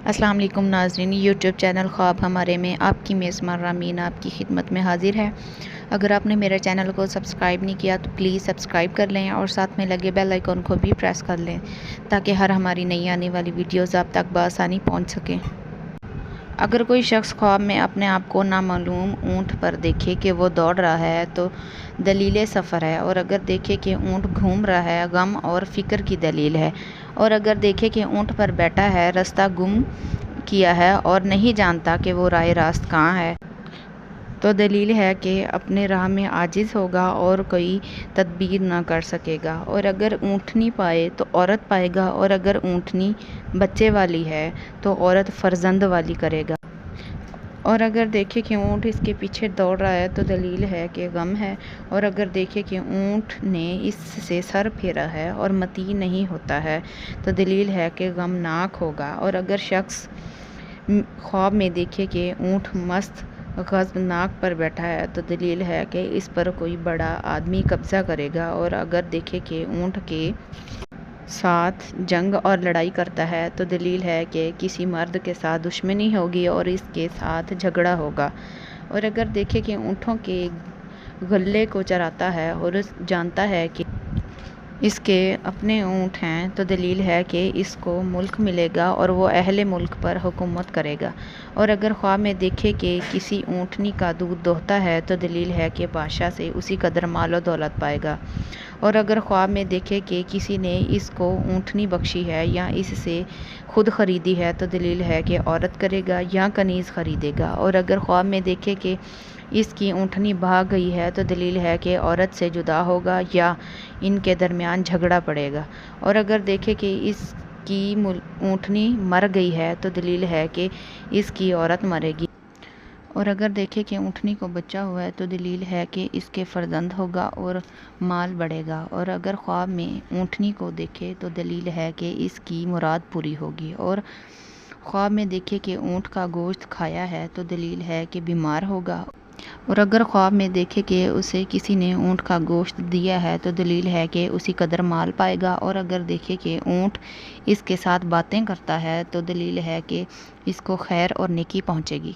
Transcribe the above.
السلام علیکم ناظرین، یوٹیوب چینل خواب ہمارے میں آپ کی میزبان رامین آپ کی خدمت میں حاضر ہے۔ اگر آپ نے میرے چینل کو سبسکرائب نہیں کیا تو پلیز سبسکرائب کر لیں اور ساتھ میں لگے بیل آئیکن کو بھی پریس کر لیں تاکہ ہر ہماری نئی آنے والی ویڈیوز آپ تک بآسانی پہنچ سکیں۔ اگر کوئی شخص خواب میں اپنے آپ کو نامعلوم اونٹ پر دیکھے کہ وہ دوڑ رہا ہے تو دلیل سفر ہے، اور اگر دیکھے کہ اونٹ گھوم رہا ہے غم اور فکر کی دلیل ہے، اور اگر دیکھے کہ اونٹ پر بیٹھا ہے راستہ گم کیا ہے اور نہیں جانتا کہ وہ راہ راست کہاں ہے تو دلیل ہے کہ اپنے راہ میں عاجز ہوگا اور کوئی تدبیر نہ کر سکے گا، اور اگر اونٹنی پائے تو عورت پائے گا، اور اگر اونٹنی بچے والی ہے تو عورت فرزند والی کرے گا، اور اگر دیکھے کہ اونٹ اس کے پیچھے دوڑ رہا ہے تو دلیل ہے کہ غم ہے، اور اگر دیکھے کہ اونٹ نے اس سے سر پھیرا ہے اور مطیع نہیں ہوتا ہے تو دلیل ہے کہ غمناک ہوگا، اور اگر شخص خواب میں دیکھے کہ اونٹ مست غضبناک پر بیٹھا ہے تو دلیل ہے کہ اس پر کوئی بڑا آدمی قبضہ کرے گا، اور اگر دیکھے کہ اونٹ کے ساتھ جنگ اور لڑائی کرتا ہے تو دلیل ہے کہ کسی مرد کے ساتھ دشمنی ہوگی اور اس کے ساتھ جھگڑا ہوگا، اور اگر دیکھے کہ اونٹوں کے غلے کو چراتا ہے اور جانتا ہے کہ اس کے اپنے اونٹ ہیں تو دلیل ہے کہ اس کو ملک ملے گا اور وہ اہل ملک پر حکومت کرے گا، اور اگر خواب میں دیکھے کہ کسی اونٹنی کا دودھ دوہتا ہے تو دلیل ہے کہ بادشاہ سے اسی قدر مال و دولت پائے گا، اور اگر خواب میں دیکھے کہ کسی نے اس کو اونٹنی بخشی ہے یا اس سے خود خریدی ہے تو دلیل ہے کہ عورت کرے گا یا کنیز خریدے گا، اور اگر خواب میں دیکھے کہ اس کی اونٹنی بھاگ گئی ہے تو دلیل ہے کہ عورت سے جدا ہوگا یا ان کے درمیان جھگڑا پڑے گا، اور اگر دیکھے کہ اس کی اونٹنی مر گئی ہے تو دلیل ہے کہ اس کی عورت مرے گی، اور اگر دیکھے کہ اونٹنی کو بچہ ہوا ہے تو دلیل ہے کہ اس کے فرزند ہوگا اور مال بڑھے گا، اور اگر خواب میں اونٹنی کو دیکھے تو دلیل ہے کہ اس کی مراد پوری ہوگی، اور خواب میں دیکھے کہ اونٹ کا گوشت کھایا ہے تو دلیل ہے کہ بیمار ہوگا، اور اگر خواب میں دیکھے کہ اسے کسی نے اونٹ کا گوشت دیا ہے تو دلیل ہے کہ اسی قدر مال پائے گا، اور اگر دیکھے کہ اونٹ اس کے ساتھ باتیں کرتا ہے تو دلیل ہے کہ اس کو خیر اور نیکی پہنچے گی۔